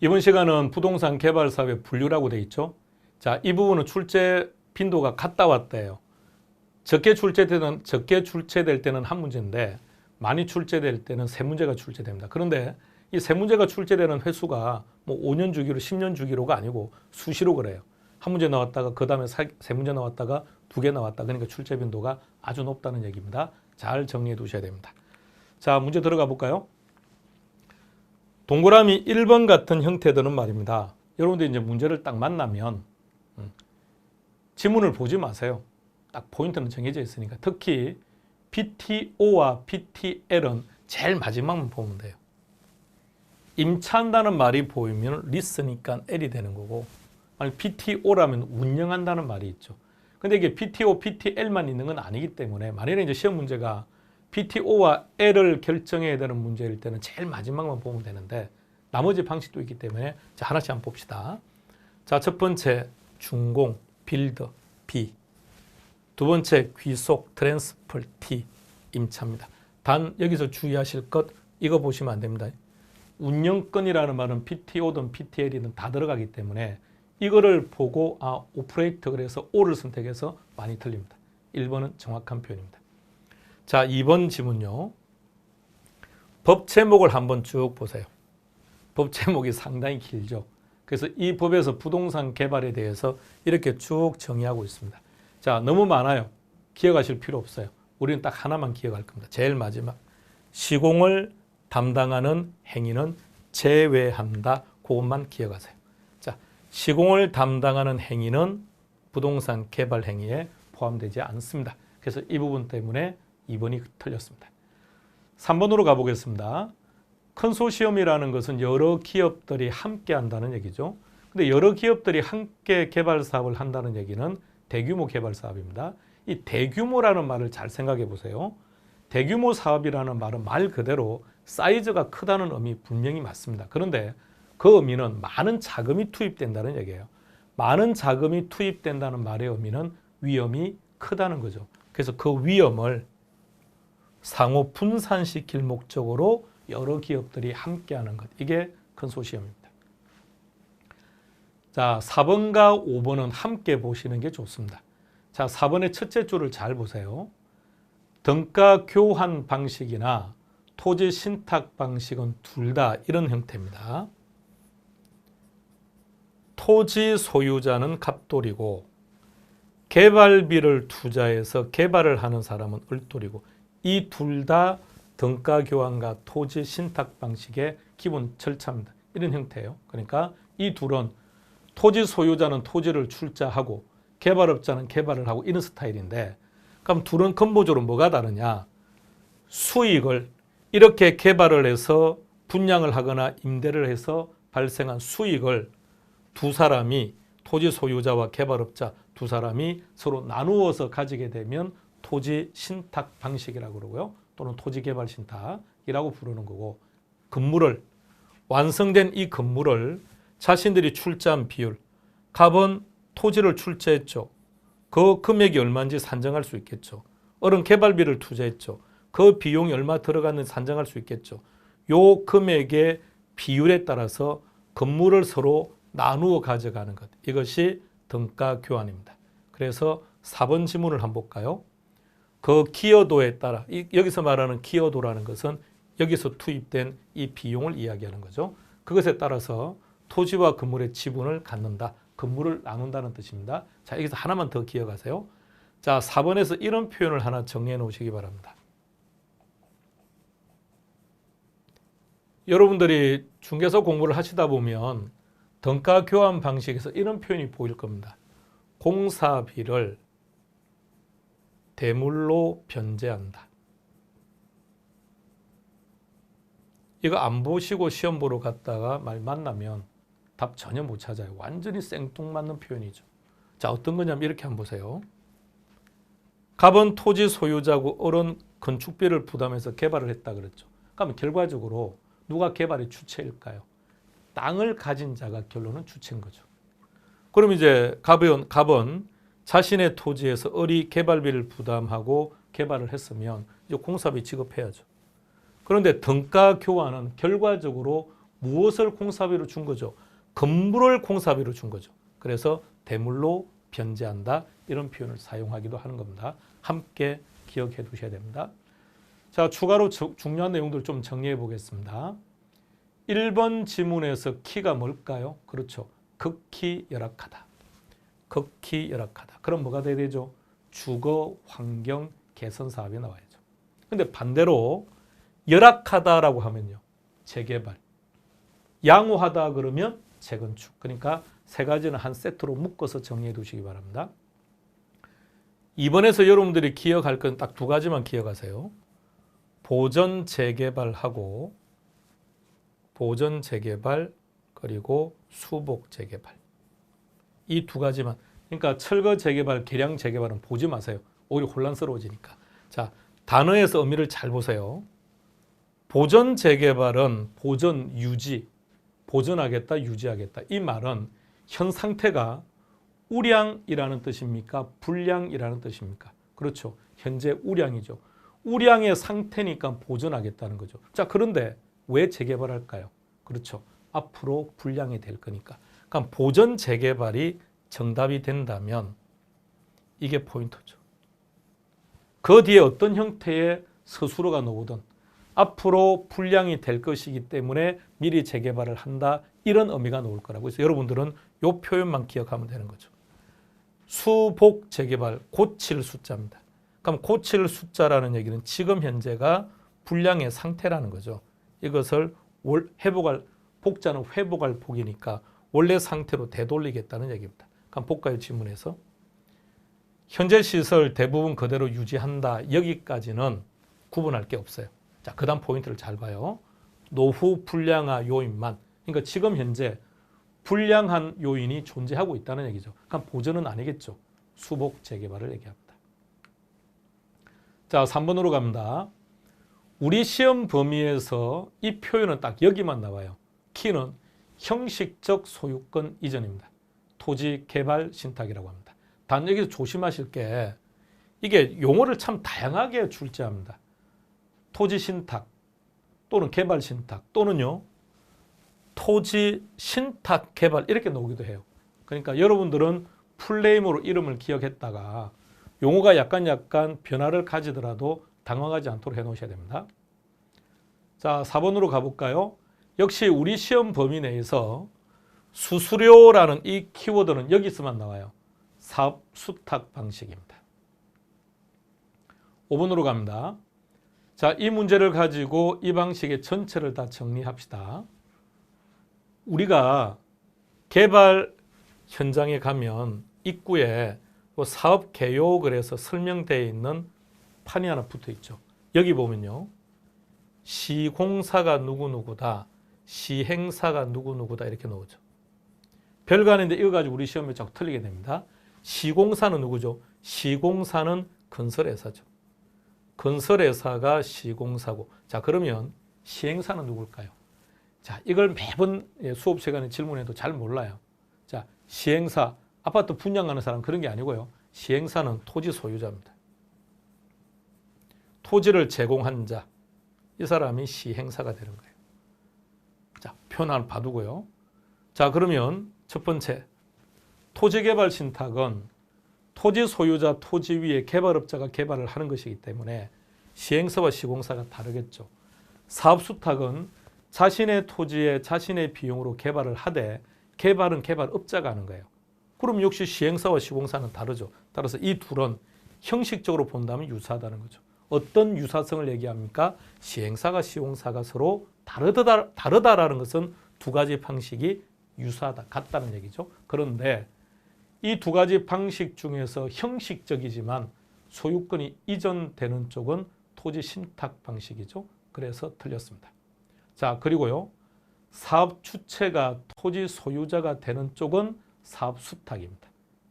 이번 시간은 부동산 개발 사업의 분류라고 되어 있죠. 자, 이 부분은 출제 빈도가 갔다 왔다예요. 적게 출제될 때는 한 문제인데 많이 출제될 때는 세 문제가 출제됩니다. 그런데 이 세 문제가 출제되는 횟수가 뭐 5년 주기로 10년 주기로가 아니고 수시로 그래요. 한 문제 나왔다가 그 다음에 세 문제 나왔다가 두 개 나왔다. 그러니까 출제 빈도가 아주 높다는 얘기입니다. 잘 정리해 두셔야 됩니다. 자, 문제 들어가 볼까요? 동그라미 1번 같은 형태들은 말입니다. 여러분들 이제 문제를 딱 만나면 지문을 보지 마세요. 딱 포인트는 정해져 있으니까. 특히 PTO와 PTL은 제일 마지막만 보면 돼요. 임차한다는 말이 보이면 리스니까 L이 되는 거고, 만약 PTO라면 운영한다는 말이 있죠. 근데 이게 PTO, PTL만 있는 건 아니기 때문에 만약에 이제 시험 문제가 PTO와 L을 결정해야 되는 문제일 때는 제일 마지막만 보면 되는데 나머지 방식도 있기 때문에 자, 하나씩 한번 봅시다. 자, 첫 번째 준공, 빌더, B. 두 번째 귀속, 트랜스펄, T, 임차입니다. 단 여기서 주의하실 것 이거 보시면 안 됩니다. 운영권이라는 말은 PTO든 PTL이든 다 들어가기 때문에 이거를 보고 오퍼레이터 그래서 O를 선택해서 많이 틀립니다. 1번은 정확한 표현입니다. 자, 2번 지문요. 법 제목을 한번 쭉 보세요. 법 제목이 상당히 길죠. 그래서 이 법에서 부동산 개발에 대해서 이렇게 쭉 정의하고 있습니다. 자, 너무 많아요. 기억하실 필요 없어요. 우리는 딱 하나만 기억할 겁니다. 제일 마지막. 시공을 담당하는 행위는 제외한다. 그것만 기억하세요. 자, 시공을 담당하는 행위는 부동산 개발 행위에 포함되지 않습니다. 그래서 이 부분 때문에 2번이 틀렸습니다. 3번으로 가보겠습니다. 컨소시엄이라는 것은 여러 기업들이 함께 한다는 얘기죠. 근데 여러 기업들이 함께 개발 사업을 한다는 얘기는 대규모 개발 사업입니다. 이 대규모라는 말을 잘 생각해 보세요. 대규모 사업이라는 말은 말 그대로 사이즈가 크다는 의미 분명히 맞습니다. 그런데 그 의미는 많은 자금이 투입된다는 얘기예요. 많은 자금이 투입된다는 말의 의미는 위험이 크다는 거죠. 그래서 그 위험을 상호 분산시킬 목적으로 여러 기업들이 함께하는 것. 이게 컨소시엄입니다. 자, 4번과 5번은 함께 보시는 게 좋습니다. 자, 4번의 첫째 줄을 잘 보세요. 등가 교환 방식이나 토지 신탁 방식은 둘 다 이런 형태입니다. 토지 소유자는 갑돌이고 개발비를 투자해서 개발을 하는 사람은 을돌이고 이 둘 다 등가 교환과 토지 신탁 방식의 기본 절차입니다. 이런 형태예요. 그러니까 이 둘은 토지 소유자는 토지를 출자하고 개발업자는 개발을 하고 이런 스타일인데 그럼 둘은 근본적으로 뭐가 다르냐? 수익을 이렇게 개발을 해서 분양을 하거나 임대를 해서 발생한 수익을 두 사람이 토지 소유자와 개발업자 두 사람이 서로 나누어서 가지게 되면 토지 신탁 방식이라고 그러고요. 또는 토지 개발 신탁이라고 부르는 거고 건물을 완성된 이 건물을 자신들이 출자한 비율 갑은 토지를 출자했죠. 그 금액이 얼마인지 산정할 수 있겠죠. 을은 개발비를 투자했죠. 그 비용이 얼마 들어갔는지 산정할 수 있겠죠. 요 금액의 비율에 따라서 건물을 서로 나누어 가져가는 것. 이것이 등가 교환입니다. 그래서 4번 지문을 한번 볼까요? 그 기여도에 따라 여기서 말하는 기여도라는 것은 여기서 투입된 이 비용을 이야기하는 거죠. 그것에 따라서 토지와 건물의 지분을 갖는다. 건물을 나눈다는 뜻입니다. 자, 여기서 하나만 더 기억하세요. 자, 4번에서 이런 표현을 하나 정리해 놓으시기 바랍니다. 여러분들이 중개사 공부를 하시다 보면 등가 교환 방식에서 이런 표현이 보일 겁니다. 공사비를 대물로 변제한다. 이거 안 보시고 시험 보러 갔다가 말 만나면 답 전혀 못 찾아요. 완전히 생뚱맞는 표현이죠. 자, 어떤 거냐면 이렇게 한번 보세요. 갑은 토지 소유자고 을은 건축비를 부담해서 개발을 했다 그랬죠. 그러면 결과적으로 누가 개발의 주체일까요? 땅을 가진 자가 결론은 주체인 거죠. 그럼 이제 갑은 자신의 토지에서 을이 개발비를 부담하고 개발을 했으면 이제 공사비 지급해야죠. 그런데 등가 교환은 결과적으로 무엇을 공사비로 준 거죠? 건물을 공사비로 준 거죠. 그래서 대물로 변제한다. 이런 표현을 사용하기도 하는 겁니다. 함께 기억해 두셔야 됩니다. 자, 추가로 중요한 내용들 좀 정리해 보겠습니다. 1번 지문에서 키가 뭘까요? 그렇죠. 극히 열악하다. 극히 열악하다. 그럼 뭐가 돼야 되죠? 주거 환경 개선 사업이 나와야죠. 근데 반대로 열악하다라고 하면요. 재개발. 양호하다 그러면 재건축. 그러니까 세 가지는 한 세트로 묶어서 정리해 두시기 바랍니다. 이번에서 여러분들이 기억할 건 딱 두 가지만 기억하세요. 보전 재개발하고 보전 재개발 그리고 수복 재개발. 이 두 가지만. 그러니까 철거 재개발, 계량 재개발은 보지 마세요. 오히려 혼란스러워지니까. 자, 단어에서 의미를 잘 보세요. 보전 재개발은 보전 유지, 보존하겠다, 유지하겠다. 이 말은 현 상태가 우량이라는 뜻입니까? 불량이라는 뜻입니까? 그렇죠. 현재 우량이죠. 우량의 상태니까 보존하겠다는 거죠. 자, 그런데 왜 재개발할까요? 그렇죠. 앞으로 불량이 될 거니까. 그러니까 보전 재개발이 정답이 된다면 이게 포인트죠. 그 뒤에 어떤 형태의 서술어가 나오든 앞으로 불량이 될 것이기 때문에 미리 재개발을 한다. 이런 의미가 나올 거라고. 그래서 여러분들은 이 표현만 기억하면 되는 거죠. 수복 재개발, 고칠 숫자입니다. 그럼 고칠 숫자라는 얘기는 지금 현재가 불량의 상태라는 거죠. 이것을 회복할, 복자는 회복할 복이니까 원래 상태로 되돌리겠다는 얘기입니다. 그럼 볼까요? 지문에서. 현재 시설 대부분 그대로 유지한다. 여기까지는 구분할 게 없어요. 자, 그 다음 포인트를 잘 봐요. 노후 불량화 요인만. 그러니까 지금 현재 불량한 요인이 존재하고 있다는 얘기죠. 그럼 보전은 아니겠죠. 수복 재개발을 얘기합니다. 자, 3번으로 갑니다. 우리 시험 범위에서 이 표현은 딱 여기만 나와요. 키는 형식적 소유권 이전입니다. 토지 개발 신탁이라고 합니다. 단 여기서 조심하실 게 이게 용어를 참 다양하게 출제합니다. 토지 신탁 또는 개발 신탁 또는요 토지 신탁 개발 이렇게 나오기도 해요. 그러니까 여러분들은 풀네임으로 이름을 기억했다가 용어가 약간 변화를 가지더라도 당황하지 않도록 해놓으셔야 됩니다. 자, 4번으로 가볼까요? 역시 우리 시험 범위 내에서 수수료라는 이 키워드는 여기서만 나와요. 사업 수탁 방식입니다. 5번으로 갑니다. 자, 이 문제를 가지고 이 방식의 전체를 다 정리합시다. 우리가 개발 현장에 가면 입구에 사업 개요를 해서 설명되어 있는 판이 하나 붙어 있죠. 여기 보면요. 시공사가 누구누구다. 시행사가 누구누구다. 이렇게 나오죠. 별거 아닌데 이거 가지고 우리 시험에 자꾸 틀리게 됩니다. 시공사는 누구죠? 시공사는 건설회사죠. 건설회사가 시공사고. 자, 그러면 시행사는 누굴까요? 자, 이걸 매번 수업 시간에 질문해도 잘 몰라요. 자, 시행사, 아파트 분양하는 사람 그런 게 아니고요. 시행사는 토지 소유자입니다. 토지를 제공한 자, 이 사람이 시행사가 되는 거예요. 자, 표현 하나 봐두고요. 자, 그러면 첫 번째, 토지개발 신탁은 토지 소유자 토지 위에 개발업자가 개발을 하는 것이기 때문에 시행사와 시공사가 다르겠죠. 사업수탁은 자신의 토지에 자신의 비용으로 개발을 하되 개발은 개발업자가 하는 거예요. 그럼 역시 시행사와 시공사는 다르죠. 따라서 이 둘은 형식적으로 본다면 유사하다는 거죠. 어떤 유사성을 얘기합니까? 시행사가 시공사가 서로 다르다라는 것은 두 가지 방식이 유사하다, 같다는 얘기죠. 그런데 이 두 가지 방식 중에서 형식적이지만 소유권이 이전되는 쪽은 토지 신탁 방식이죠. 그래서 틀렸습니다. 자, 그리고요. 사업 주체가 토지 소유자가 되는 쪽은 사업 수탁입니다.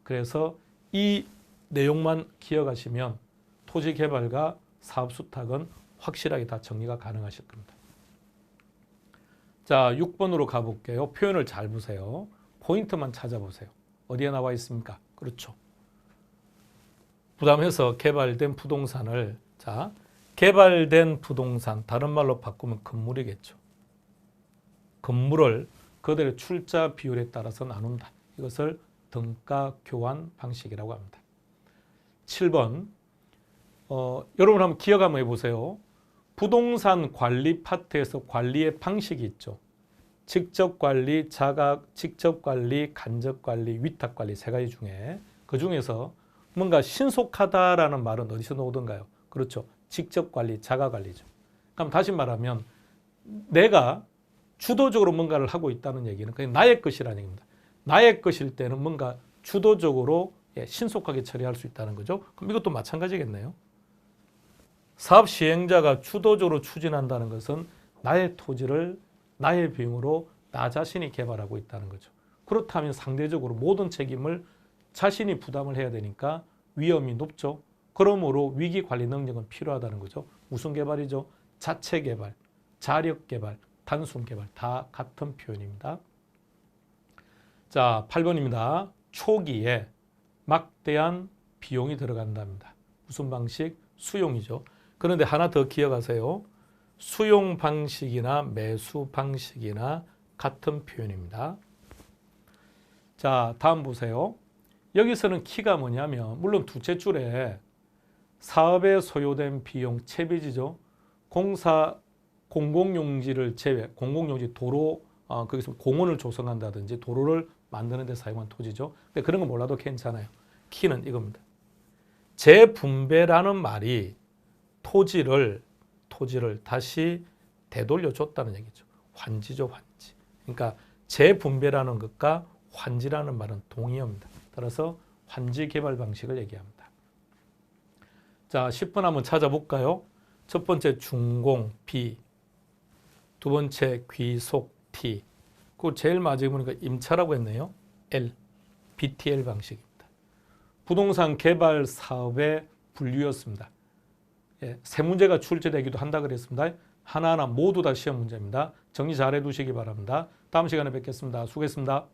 그래서 이 내용만 기억하시면 토지 개발과 사업 수탁은 확실하게 다 정리가 가능하실 겁니다. 자, 6번으로 가볼게요. 표현을 잘 보세요. 포인트만 찾아보세요. 어디에 나와 있습니까? 그렇죠. 부담해서 개발된 부동산을, 자, 개발된 부동산, 다른 말로 바꾸면 건물이겠죠. 건물을 그들의 출자 비율에 따라서 나눈다. 이것을 등가 교환 방식이라고 합니다. 7번 여러분 한번 기억 한번 해보세요. 부동산 관리 파트에서 관리의 방식이 있죠. 직접 관리, 직접 관리, 간접 관리, 위탁 관리 세 가지 중에 그 중에서 뭔가 신속하다라는 말은 어디서 나오던가요? 그렇죠. 직접 관리, 자가 관리죠. 그럼 다시 말하면 내가 주도적으로 뭔가를 하고 있다는 얘기는 그냥 나의 것이라는 얘기입니다. 나의 것일 때는 뭔가 주도적으로 신속하게 처리할 수 있다는 거죠. 그럼 이것도 마찬가지겠네요. 사업 시행자가 주도적으로 추진한다는 것은 나의 토지를 나의 비용으로 나 자신이 개발하고 있다는 거죠. 그렇다면 상대적으로 모든 책임을 자신이 부담을 해야 되니까 위험이 높죠. 그러므로 위기 관리 능력은 필요하다는 거죠. 무슨 개발이죠? 자체 개발, 자력 개발, 단순 개발 다 같은 표현입니다. 자, 8번입니다. 초기에 막대한 비용이 들어간답니다. 무슨 방식? 수용이죠. 그런데 하나 더 기억하세요. 수용 방식이나 매수 방식이나 같은 표현입니다. 자, 다음 보세요. 여기서는 키가 뭐냐면 물론 두째 줄에 사업에 소요된 비용 채비지죠. 공공용지를 제외, 공공용지 도로 거기서 공원을 조성한다든지 도로를 만드는 데 사용한 토지죠. 근데 그런 거 몰라도 괜찮아요. 키는 이겁니다. 재분배라는 말이 토지를 다시 되돌려 줬다는 얘기죠. 환지죠, 환지. 그러니까 재분배라는 것과 환지라는 말은 동의어입니다. 따라서 환지 개발 방식을 얘기합니다. 자, 10번 한번 찾아볼까요? 첫 번째 준공 B, 두 번째 귀속 T, 그 제일 마지막에 보니까 임차라고 했네요. L, BTL 방식입니다. 부동산 개발 사업의 분류였습니다. 세 문제가 출제되기도 한다 그랬습니다. 하나하나 모두 다 시험 문제입니다. 정리 잘 해두시기 바랍니다. 다음 시간에 뵙겠습니다. 수고했습니다.